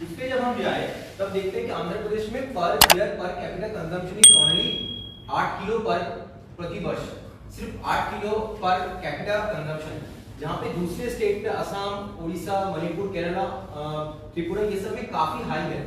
उस पे जब हम जाए तब देखते हैं कि आंध्र प्रदेश में per year per capita consumption is only 8 kilo पर प्रति वर्ष, सिर्फ 8 किलो पर कैपिटा कंजम्पशन, जहाँ पे दूसरे स्टेट पे असम, उड़ीसा, मणिपुर, केरला, त्रिपुरा ये सब में काफी हाई है।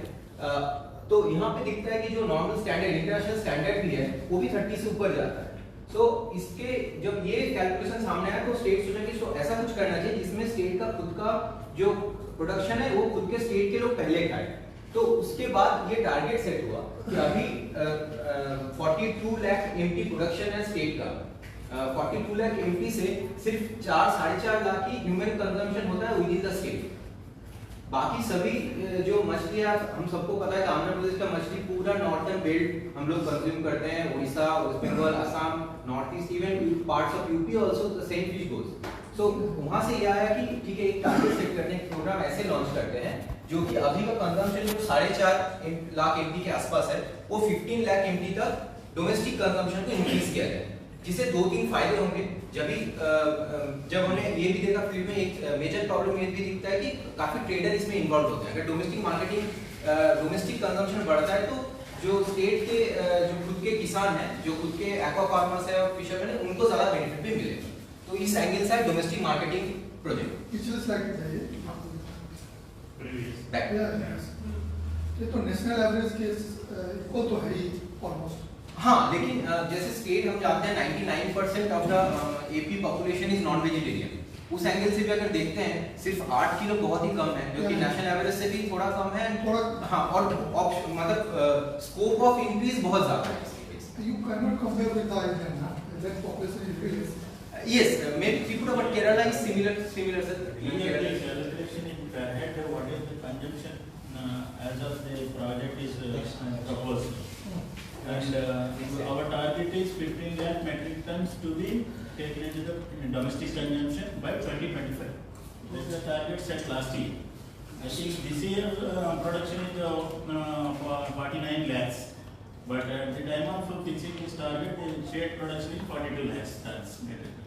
तो यहाँ पे दिखता है कि जो नॉर्मल स्टैंडर्ड इंटरनेशनल स्टैंडर्ड भी है वो भी 30 से ऊपर जाता है। तो इसके जब ये कैलकुलेशन सामने आया तो स्टेट सोचा कि तो ऐसा कुछ करना चाहिए जिसमें स्टेट का खुद का जो प्रोडक्शन है वो खुद के स्टेट के लोग पहले खाए। तो उसके बाद ये टारगेट सेट हुआ कि अभी 42 लाख एमटी प्रोडक्शन है स्टेट का, 42 लाख एमटी से सिर्फ 4-4.5 लाख की ह्यूमन कंजम्पशन होता है विद इन द स्टेट। बाकी सभी जो मछलियां हम सबको पता है कि आंध्र प्रदेश का मछली पूरा नॉर्थर्न बेल्ट हम लोग कंज्यूम करते हैं, Orissa, West Bengal, Assam, north east, even parts of UP also the same fish goes. So वहां से ये आया कि ठीक है एक टारगेट सेट करने का प्रोग्राम ऐसे लॉन्च करते हैं जो कि अभी का कंजम्पशन जो 4.5 लाख एमटी के आसपास है वो 15 लाख एमटी तक डोमेस्टिक कंजम्पशन को इंक्रीज किया जाए, जिससे 2-3 फायदे होंगे। जब हमने ये भी देखा फील्ड में एक मेजर प्रॉब्लम ये भी दिखता है कि काफी ट्रेडर इसमें इन्वॉल्व होते हैं। अगर डोमेस्टिक मार्केटिंग, डोमेस्टिक कंजम्पशन बढ़ता है तो जो स्टेट के जो खुद के किसान हैं, जो खुद के एक्वा फार्मर्स है और फिशरमैन है, उनको ज्यादा बेनिफिट भी मिलेगा। तो इस एंगल से डोमेस्टिक मार्केटिंग प्रोजेक्ट पिछले स्लाइड में जाइए। ये तो नेशनल एवरेज के इक्वल तो है ही ऑलमोस्ट। हाँ, लेकिन जैसे स्टेट हम जानते हैं 99% of the AP population is non vegetarian. उस एंगल से भी अगर देखते हैं सिर्फ 8 किलो बहुत ही कम है, जो कि नेशनल एवरेज से भी थोड़ा कम है। हाँ, और मतलब स्कोप ऑफ इंक्रीज बहुत ज्यादा है। You cannot compare with the Indian population increase. Yes, maybe Tripura, but Kerala is similar. Sir. Calculation in per head, what is the consumption as of the project is proposed, and our target is 15 lakh metric tons to be taken into the domestic consumption by 2025. This is the target set last year. I think this year production is 49 lakhs, but at the time of fixing this target, the state production is 42 lakhs tons metric tons.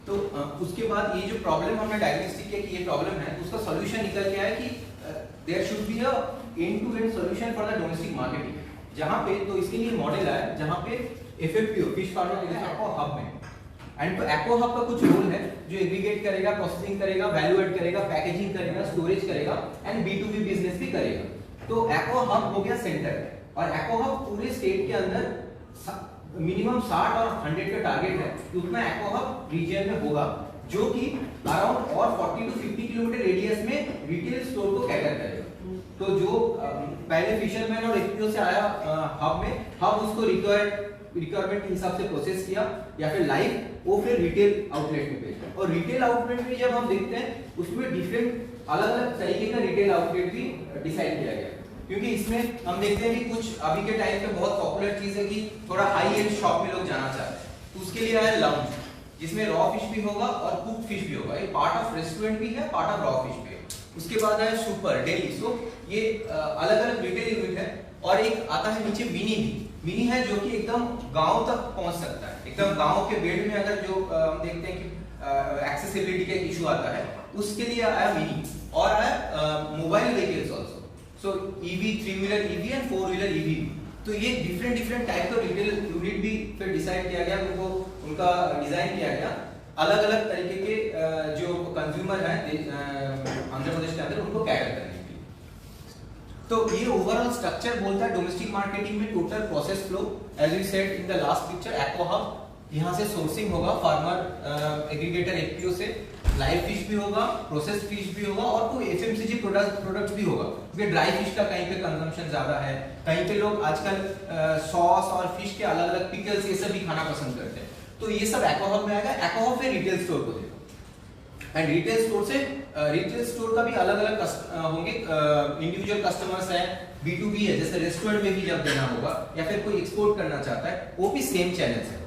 तो उसके बाद ये जो problem हमने diagnostic किया कि ये problem है, उसका सॉल्यूशन निकल के आया कि there should be a end to end solution for the domestic marketing, जहां पे तो इसके लिए मॉडल आया जहां पे FFPO fish farming aqua hub में, एंड तो एक्वा हब का कुछ रोल है जो एग्रीगेट करेगा, प्रोसेसिंग करेगा, वैल्यू ऐड करेगा, पैकेजिंग करेगा, स्टोरेज करेगा एंड बी2बी बिजनेस भी करेगा। तो एक्वा हब हो गया सेंटर, और एक्वा हब पूरे स्टेट के अंदर मिनिमम 60 और 100 का टारगेट है कि उतना एक्वा हब रीजन में होगा, जो कि अराउंड और 40 to 50 किलोमीटर रेडियस में रिटेल स्टोर को कैटर करेगा। तो जो पहले फिशरमैन और एफपीओ से आया हब में, हब उसको रिक्वायरमेंट के हिसाब से प्रोसेस किया या फिर लाइव वो फिर रिटेल आउटलेट में भेजा। और रिटेल आउटलेट में जब हम देखते हैं उसमें डिफरेंट अलग अलग तरीके का रिटेल आउटलेट भी डिसाइड किया गया, क्योंकि इसमें हम देखते हैं कि कुछ अभी के टाइम पे बहुत पॉपुलर चीज है कि थोड़ा हाई एंड शॉप में लोग जाना चाहते हैं, तो उसके लिए है लाउंज, जिसमें रॉ फिश भी होगा और कुक्ड फिश भी होगा। ये पार्ट ऑफ रेस्टोरेंट भी है, पार्ट ऑफ रॉ फिश भी है। उसके बाद है सुपर डेली, सो ये अलग अलग रिटेल यूनिट है। और एक आता है नीचे मिनी भी, मिनी है जो कि एकदम गांव तक पहुंच सकता है, एकदम गांव के बेड में अगर जो हम देखते हैं कि एक्सेसिबिलिटी का इशू आता है, उसके लिए आया मिनी। और है mobile vehicles also, so EV, 3 wheeler EV and 4 wheeler EV. तो ये डिफरेंट टाइप का रिटेल यूनिट भी फिर डिसाइड किया गया, उनको उनका डिजाइन किया गया अलग अलग तरीके के जो कंज्यूमर हैं आंध्र प्रदेश के अंदर, उनको कैटर करने के लिए। तो ये ओवरऑल स्ट्रक्चर बोलता है डोमेस्टिक मार्केटिंग में total process flow, as we said in the last picture, aqua hub, यहाँ से सोर्सिंग होगा फार्मर एग्रीगेटर एफपीओ से, लाइव फिश भी होगा, प्रोसेस फिश भी होगा, और कोई एफएमसीजी प्रोडक्ट भी होगा, क्योंकि ड्राई फिश का कहीं पे कंजम्पशन ज्यादा है, कहीं पे लोग आजकल सॉस और फिश के अलग अलग पिकल्स ये सब भी खाना पसंद करते हैं। तो ये सब एक्वा हब में आएगा। एक्वा हब फिर रिटेल स्टोर को देगा, एंड रिटेल स्टोर से रिटेल स्टोर का भी अलग अलग होंगे, इंडिविजुअल कस्टमर्स है, B2B है, जैसे रेस्टोरेंट में भी जब देना होगा या फिर कोई एक्सपोर्ट करना चाहता है, वो भी सेम चैनल है।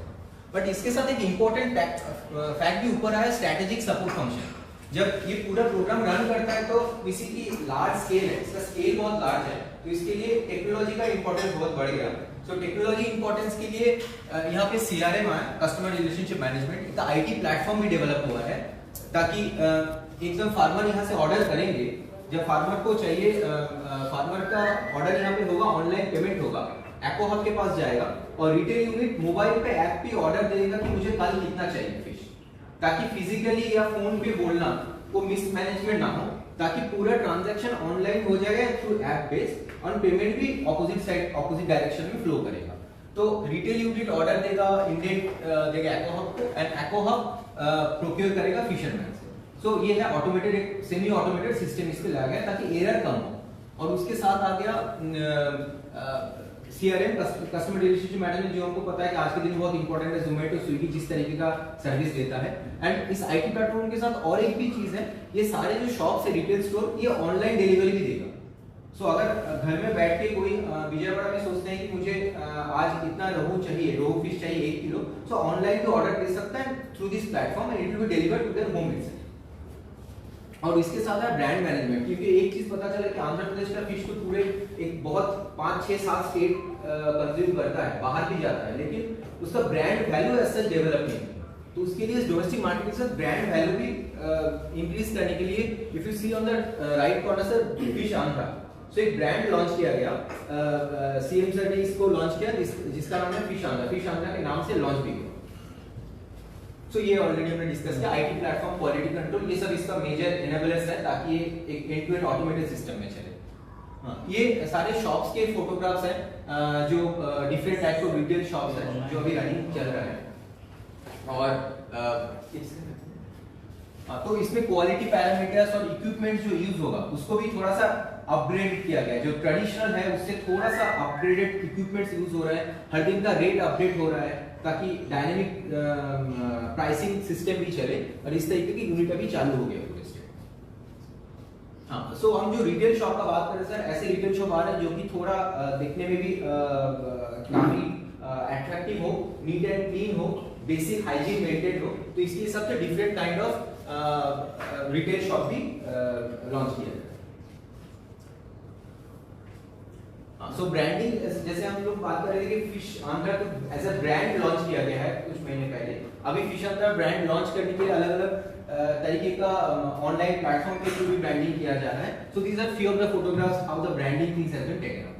बट इसके साथ एक इंपॉर्टेंट फैक्ट भी ऊपर आया, स्ट्रेटेजिक सपोर्ट फंक्शन। जब ये पूरा प्रोग्राम रन करता है तो किसी की लार्ज स्केल है, इसका स्केल बहुत लार्ज है, तो इसके लिए टेक्नोलॉजी का इंपॉर्टेंस बहुत बढ़ गया। तो टेक्नोलॉजी इंपॉर्टेंस के लिए यहाँ पे CRM आया, कस्टमर रिलेशनशिप मैनेजमेंट, एक आईटी प्लेटफॉर्म भी डेवलप हुआ है, ताकि एकदम फार्मर यहाँ से ऑर्डर करेंगे जब फार्मर को चाहिए, फार्मर का ऑर्डर यहाँ पे होगा, ऑनलाइन पेमेंट होगा, एक्वा हब के पास जाएगा और रिटेल यूनिट मोबाइल पे ऐप पे ऑर्डर देगा कि मुझे कल कितना चाहिए फिश, ताकि फिजिकली या फोन पे बोलना वो मिसमैनेजमेंट ना हो, ताकि पूरा ट्रांजैक्शन ऑनलाइन हो जाएगा थ्रू ऐप बेस्ड और पेमेंट भी ऑपोजिट साइड, ऑपोजिट डायरेक्शन में फ्लो करेगा। तो रिटेल यूनिट ऑर्डर देगा, इंडेंट देगा एक्वा हब को एंड एक्वा हब प्रोक्योर करेगा फिशरमैन से। सो ये है ऑटोमेटेड, एक सेमी ऑटोमेटेड सिस्टम इस पे लाया गया ताकि एरर कम हो। और उसके साथ आ गया CRM, कस्टमर रिलेशनशिप मैनेजमेंट, जो हमको पता है कि आज के दिन बहुत इंपॉर्टेंट है। जोमेटो, स्विगी जिस तरीके का सर्विस देता है, एंड इस IT प्लेटफॉर्म के साथ और एक भी चीज है, ये सारे जो शॉप्स है, रिटेल स्टोर, ये ऑनलाइन डिलीवरी भी देगा। सो अगर घर में बैठ के कोई विजयवाड़ा में सोचते हैं कि मुझे आज इतना रोहू चाहिए, रोहू फिश चाहिए 1 किलो, सो ऑनलाइन भी ऑर्डर दे सकता है through this platform and it will be delivered to their home itself. और इसके साथ है ब्रांड मैनेजमेंट, क्योंकि एक चीज पता चला कि आंध्र प्रदेश का फिश तो पूरे एक बहुत 5, 6, 7 स्टेट कंज्यूम करता है, बाहर भी जाता है, लेकिन उसका brand value as such develop नहीं है। तो उसके लिए डोमेस्टिक मार्केट के साथ ब्रांड वैल्यू भी इंक्रीज करने के लिए, if you see on the right corner sir, fish Andhra, so एक ब्रांड लॉन्च किया गया, CM सर ने इसको लॉन्च किया, जिसका नाम है फिश आंध्रा। फिश आंध्रा के नाम से लॉन्च भी किया। सो ये ऑलरेडी हमने डिस्कस किया, IT प्लेटफॉर्म, क्वालिटी कंट्रोल, ये सब इसका मेजर एनेबलर्स है ताकि ये एक end to end automated system में चले। हाँ, ये सारे शॉप्स के फोटोग्राफ्स हैं, जो different type of retail shops हैं जो अभी रनिंग चल रहा है। और तो इसमें क्वालिटी पैरामीटर्स और इक्विपमेंट जो यूज होगा उसको भी थोड़ा सा अपग्रेड किया गया है। जो ट्रेडिशनल है उससे थोड़ा सा अपग्रेडेड इक्विपमेंट्स यूज हो रहा है, हर दिन का रेट अपडेट हो रहा है ताकि डायनेमिक प्राइसिंग सिस्टम भी चले, और इस तरीके की यूनिट अभी चालू हो गया पूरे स्टेट। हाँ, सो हम जो रिटेल शॉप का बात करें सर, ऐसे रिटेल शॉप आ रहे हैं जो कि थोड़ा देखने में भी काफी अट्रैक्टिव हो, नीट एंड क्लीन हो, बेसिक हाइजीन मेंटेन हो, तो इसलिए सबसे different kind of retail shop भी लॉन्च किया है। सो ब्रांडिंग, जैसे हम लोग बात कर रहे थे कि फिश आंध्रा को एज अ ब्रांड लॉन्च किया गया है कुछ महीने पहले। अभी फिश आंध्रा ब्रांड लॉन्च करने के लिए अलग अलग तरीके का ऑनलाइन प्लेटफॉर्म के थ्रू भी ब्रांडिंग किया जा रहा है। So these are few of the photographs how the branding things has been taken up.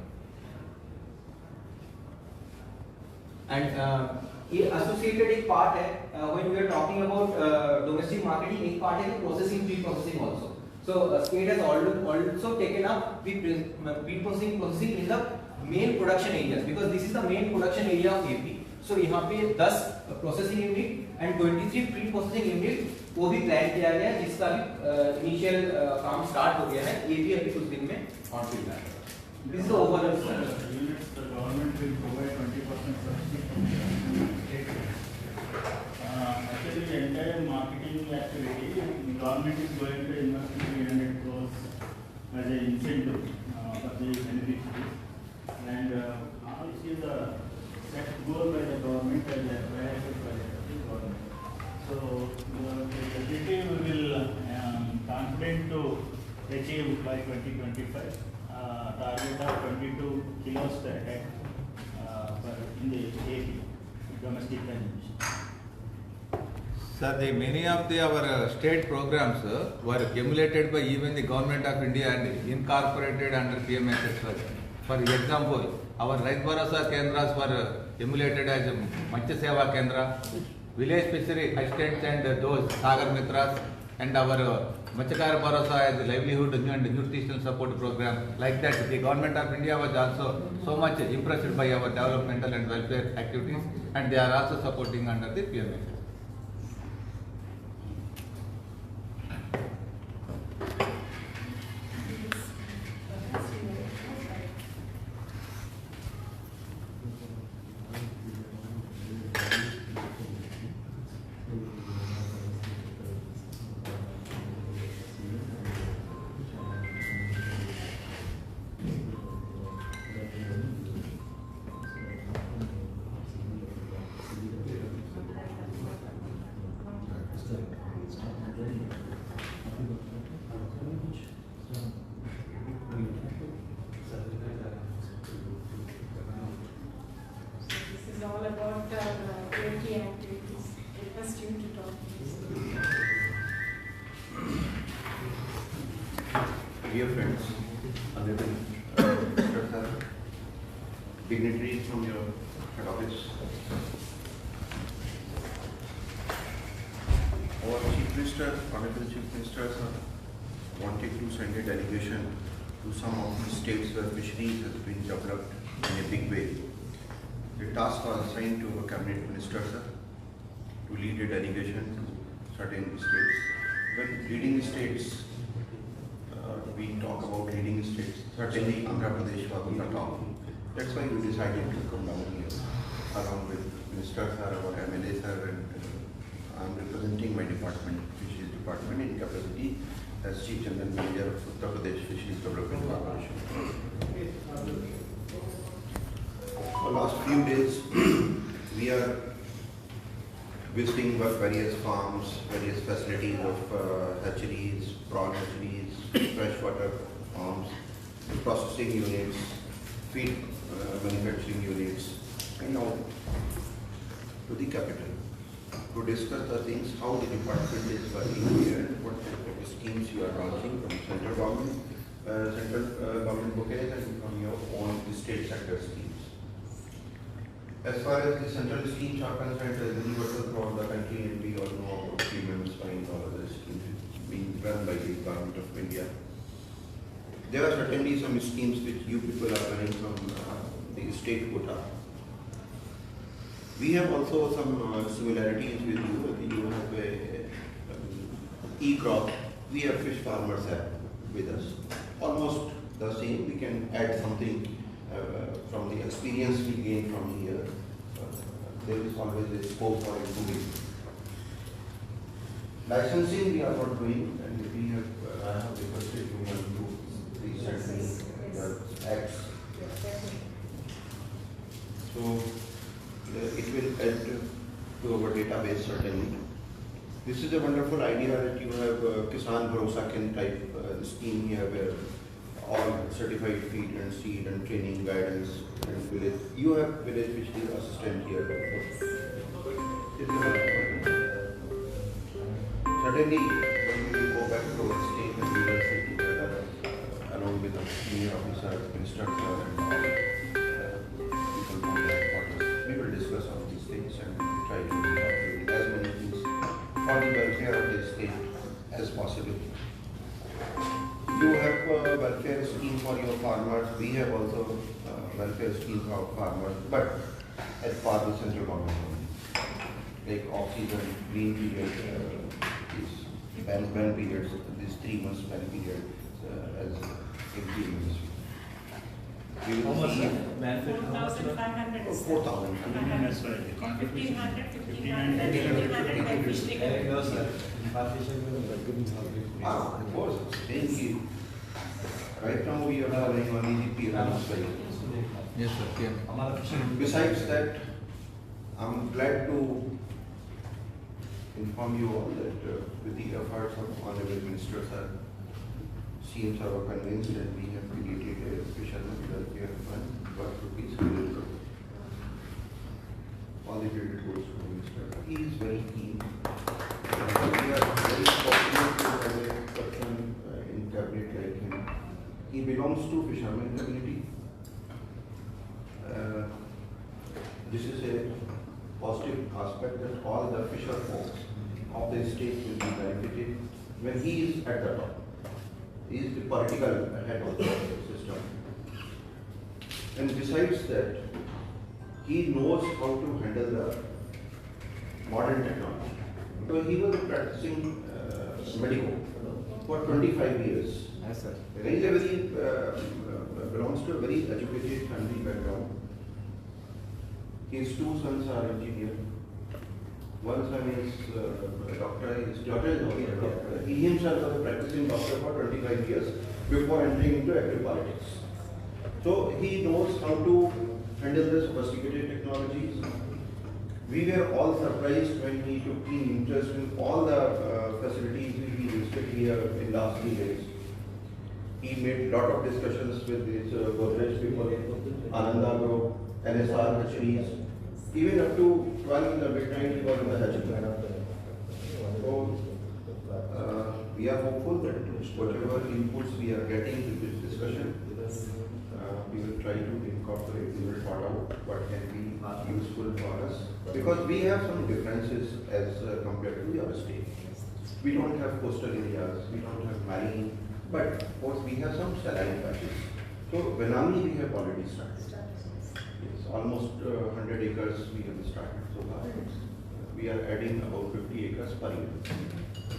And ये एसोसिएटेड एक पार्ट है when we are talking about domestic marketing, एक पार्ट है processing, pre processing also. So state has also taken up pre-processing in the main production areas because this is the main production area of AP. So यहाँ पे 10 processing unit and 23 pre-processing unit वो भी plan किया गया है, जिसका भी initial काम स्टार्ट हो गया है। ये भी अभी कुछ दिन में ऑन फील्ड आएगा। This is the overall strategy. Units, the government will provide 20% subsidy. Actually, the entire marketing activity, the government is going to invest 300 crores as an incentive for the beneficiaries. And now it is a set goal by the government as a priority project of the government. So the facility we will confident to achieve by 2025 target of 22 kilos per head in the AP domestic consumption. Sir, many of our state programs were emulated by even the Government of India and incorporated under PMSS. For example, our Rait Bharosa Kendras were emulated as Matsya Seva Kendra, village fishery assistants and those Sagar Mitras, and our Matsyakara Bharosa as livelihood and nutritional support program. Like that, the Government of India was also so much impressed by our developmental and welfare activities, and they are also supporting under the PMSS. All about key activities. Request you to talk. dear friends, honorable Mr. Sir, dignitaries from your head office, our Chief Minister, Honorable Chief Minister, sir, wanted to send a delegation to some of the states where fisheries has been developed in a big way. The task was assigned to a cabinet minister, sir, to lead a delegation to certain states. When leading states, we talk about leading states. Certainly, Andhra Pradesh was on the top. That's why we decided to come down here, along with Minister sir, our MLA sir, and I'm representing my department, Fisheries Department, in capacity as Chief General Manager of Uttar Pradesh Fisheries Development Corporation. For the last few days, we are visiting various farms, various facilities of hatcheries, prawn hatcheries, freshwater farms, processing units, feed manufacturing units, and now to the capital to discuss the things, how the department is working here, and what type of schemes you are launching from central government bouquets and from your own state sector schemes. As far as the central schemes are concerned, universal throughout the country, and we all know about premium spine, all of the schemes being run by the government of India. There are certainly some schemes which you people are running from the state quota. We have also some similarities with you. You have a e-crop. We are fish farmers with us. Almost the same. We can add something from the experience we gain from here. There is always a scope for improving. Licensing we are not doing, and we have. I have requested you to recently the acts. So it will add to our database certainly. This is a wonderful idea that you have Kisan Bharosa Ken type scheme here where all certified feed and seed and training guidance and village. You have village fisheries assistant here. Certainly when we go back to our state and we will sit together along with the senior officer, minister and all people from the headquarters. We will discuss all these things and try to do as many things for the welfare of the state as possible. You have a welfare scheme for your farmers. We have also a welfare scheme for our farmers, but as part of the central government. Like off-season, green period, is ban periods, these 3 months ban period as agreements. How much benefit? 4,500. 4,000. That's right. 1,500, 1,500 fish taken. No, sir. Of course, same. Right now we are following only the PMS way. Yes, sir. Yeah. Besides that, I'm glad to inform you all that with the efforts of Honorable Minister Sir, CMs are convinced that we have created a fisherman welfare fund worth rupees 100 crore. All the credit goes to the Minister. He is very keen. We are very fortunate to have a person in cabinet like him. He belongs to fisherman community. This is a positive aspect that all the fisher folks of the state will be benefited when he is at the top. He is the political head of the system. And besides that, he knows how to handle the modern technology. So he was practicing medical for 25 years. Yes, sir. He is a very, belongs to a very educated family background. His 2 sons are engineers. One son is a doctor, his daughter is also a doctor. He himself was a practicing doctor for 25 years before entering into active politics. So he knows how to handle the sophisticated technologies. We were all surprised when he took keen interest in all the facilities we visited here in last 3 days. He made lot of discussions with his Godrej people, Ananda Group, NSR hatcheries. Even up to 12 in the midnight he was in the hatchery. So we are hopeful that whatever inputs we are getting with this discussion, we will try to incorporate, we will sort out what can be useful for us. Because we have some differences as compared to the other state. We don't have coastal areas, we don't have marine, but of course we have some saline patches. So Benami we have already started. Yes, almost 100 acres we have started so far. We are adding about 50 acres per year.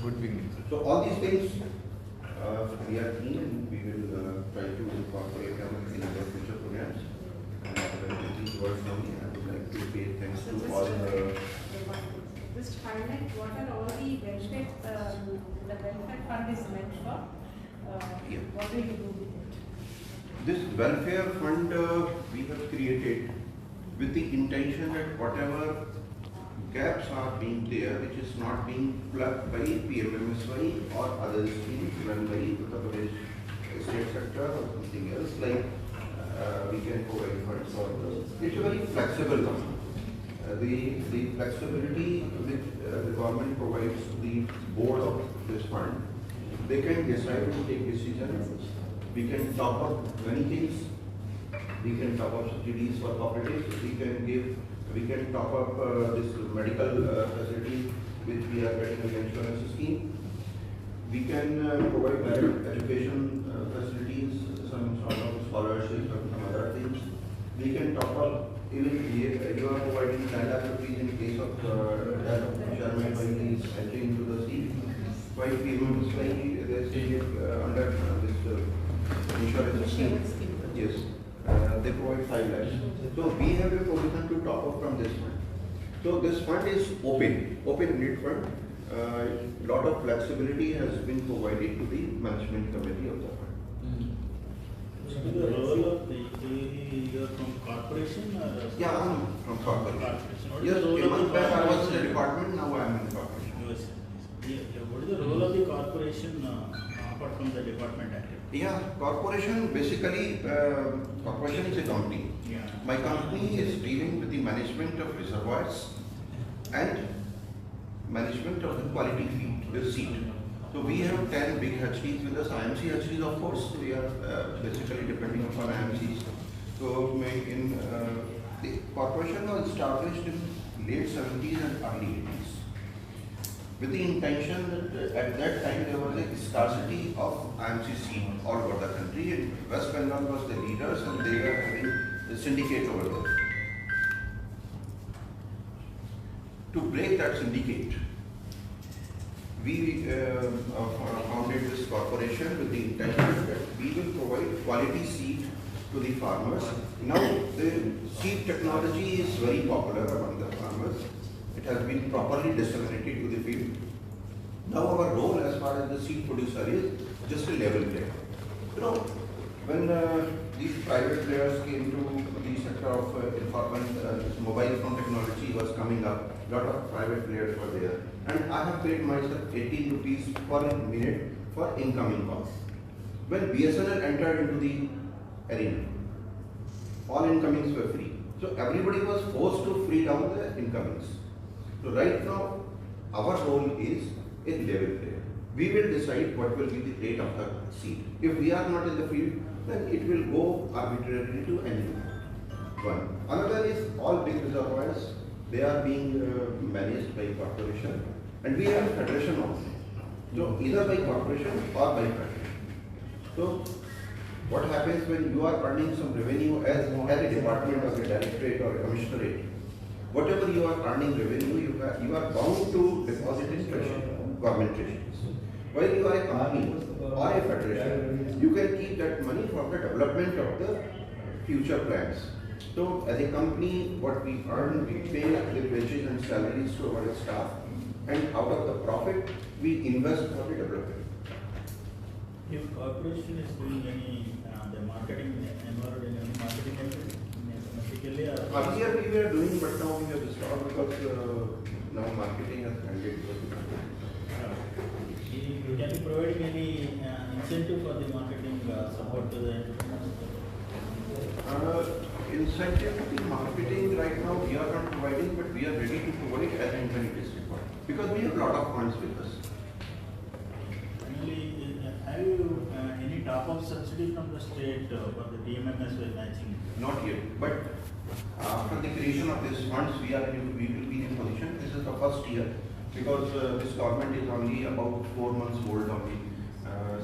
Good beginning. So all these things we are keen and we will try to incorporate them in our future programs. And these words from me, I would like to pay thanks So to just, all the just highlight what are all the welfare fund is meant for. Yeah. What do you do with it? This welfare fund we have created with the intention that whatever gaps are being there, which is not being plugged by PMMSY or other schemes run by Uttar Pradesh state sector or something else, like we can provide funds for this. It's a very flexible fund. The flexibility which the government provides to the board of this fund, they can decide to take decisions. We can top up many things. We can top up subsidies for cooperatives. We can top up this medical facility which we are getting an insurance scheme. We can provide direct education facilities, some sort of scholarships or some other things. We can top up even you are providing 10 lakh rupees in case of Sharma is entering into the sea. While payments like they say under this insurance scheme. Yes. They provide 5 lakhs. So we have a provision to top up from this fund. So this fund is open-ended fund. Lot of flexibility has been provided to the management committee of the fund. So the role of you're from corporation or? Yeah, I'm from corporation. What is Yes, the role a of month the back I was in the corporation? department, now I am in corporation. Yes. What is the role of the corporation apart from the department activity? Yeah, corporation basically, corporation is a company. Yeah. My company is dealing with the management of reservoirs and management of the quality feed, the seed. So we have 10 big hatcheries with us, IMC hatcheries of course, we are basically depending upon IMCs. So the corporation was established in late 70s and early 80s. With the intention that at that time there was a scarcity of IMC seed all over the country, and West Bengal was the leaders and they were having the syndicate over there. To break that syndicate, we founded this corporation with the intention that we will provide quality seed to the farmers. Now the seed technology is very popular among the farmers. It has been properly disseminated to the field. Now our role as far as the seed producer is just a level player. You know, when these private players came to the sector of mobile phone technology was coming up, lot of private players were there. And I have paid myself 18 rupees per minute for incoming calls. When BSNL entered into the arena, all incomings were free. So everybody was forced to free down the incomings. So right now, our role is a level player. We will decide what will be the rate of the seed. If we are not in the field, then it will go arbitrarily to anyone. One. Another is all big reservoirs. They are being managed by corporation, and we have a federation also. So either by corporation or by federation. So what happens when you are earning some revenue as a department or a directorate or a commissionerate? Whatever you are earning revenue, you are bound to deposit in treasury, government treasuries. While you are a company or a federation, you can keep that money for the development of the future plans. So as a company, what we earn, we pay the wages and salaries to our staff, and out of the profit, we invest for the development. If corporation is doing any the marketing involved in any marketing activity, basically, Earlier we were doing, but now we have stopped because now marketing has ended. can you provide any incentive for the marketing support to the entrepreneurs? Incentive to marketing right now we are not providing, but we are ready to provide as and when it is required. Because we have a lot of funds with us. Any subsidy from the state for the DMMS by matching? Not yet, but after the creation of these funds, we will be in position. This is the first year because this government is only about 4 months old only.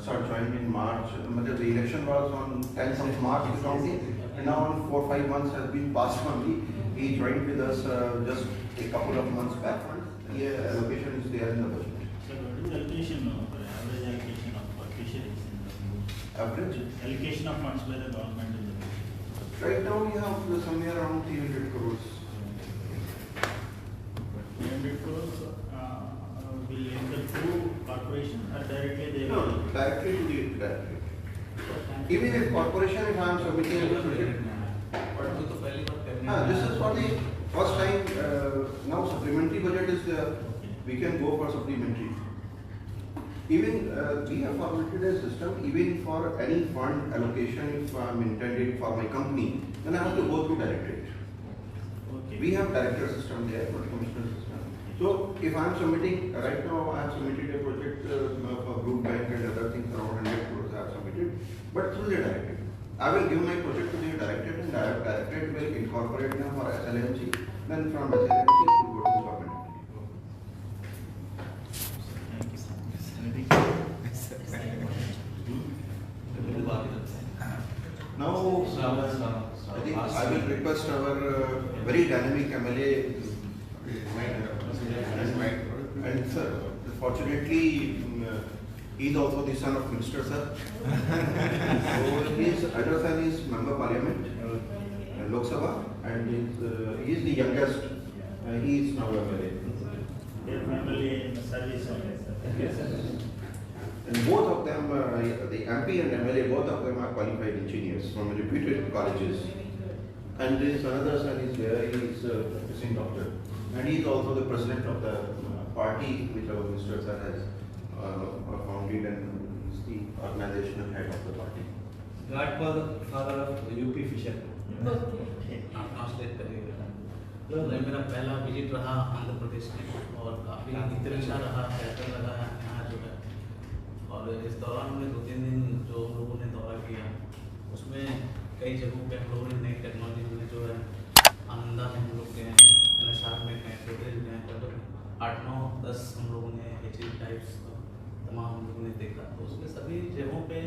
Sir joined in March. The election was on 10th of March only, and now on 4-5 months has been passed only. He joined with us just a couple of months back. Yeah, allocation is there in the budget. So what is the allocation of average allocation of fisheries in the Average? allocation of funds by the government in the Right now we have somewhere around 300 crores. 300 crores will enter through corporation or directly they No, will? directly to the directorate. Even if corporation, if I am submitting a project, this is for the first time, now supplementary budget is there, we can go for supplementary. Even we have formulated a system, even for any fund allocation, if I am intended for my company, then I have to go through directorate. Okay. We have director system there, not commissioner system. So if I am submitting, right now I have submitted a project for group bank and other things, around 100 crores I have submitted, but through the directorate. I will give my project to the directorate and directorate will incorporate them for SLMC, then from SLMC it will go to the government. Now, I think I will request our very dynamic MLA, and sir, fortunately, he is also the son of Minister, sir. So his elder son is Member Parliament, Lok Sabha, and he is the youngest. He is now MLA. Their family in the service only, sir. And both of them, the MP and MLA, both of them are qualified engineers from reputed colleges. And there is another son is there, he is a practicing doctor. And he is also the president of the party which our Minister sir has founded, and is the organizational head of the party. Godfather of UP Fisher. आप translate करिएगा। तो मेरा पहला visit रहा आंध्र प्रदेश में और काफ़ी अच्छा रहा, बेहतर लगा यहाँ जो है। और इस दौरान में 2-3 दिन जो हम लोगों ने दौरा किया, उसमें कई जगहों पे हम लोगों ने नई टेक्नोलॉजी में जो है आनंदा में हम लोग गए हैं, NSR में गए, गोदरेज गए, लगभग 8-9-10 हम लोगों ने HE टाइप्स तमाम हम लोगों ने देखा। तो उसमें सभी जगहों पे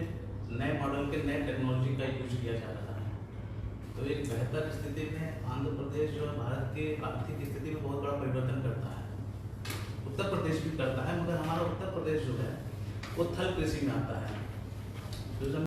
नए मॉडल के नए टेक्नोलॉजी का यूज किया जा रहा है। तो एक बेहतर स्थिति में आंध्र प्रदेश जो है भारत की आर्थिक स्थिति में बहुत बड़ा परिवर्तन करता है। उत्तर प्रदेश भी करता है, मगर हमारा उत्तर प्रदेश जो है वो थल कृषि में आता है।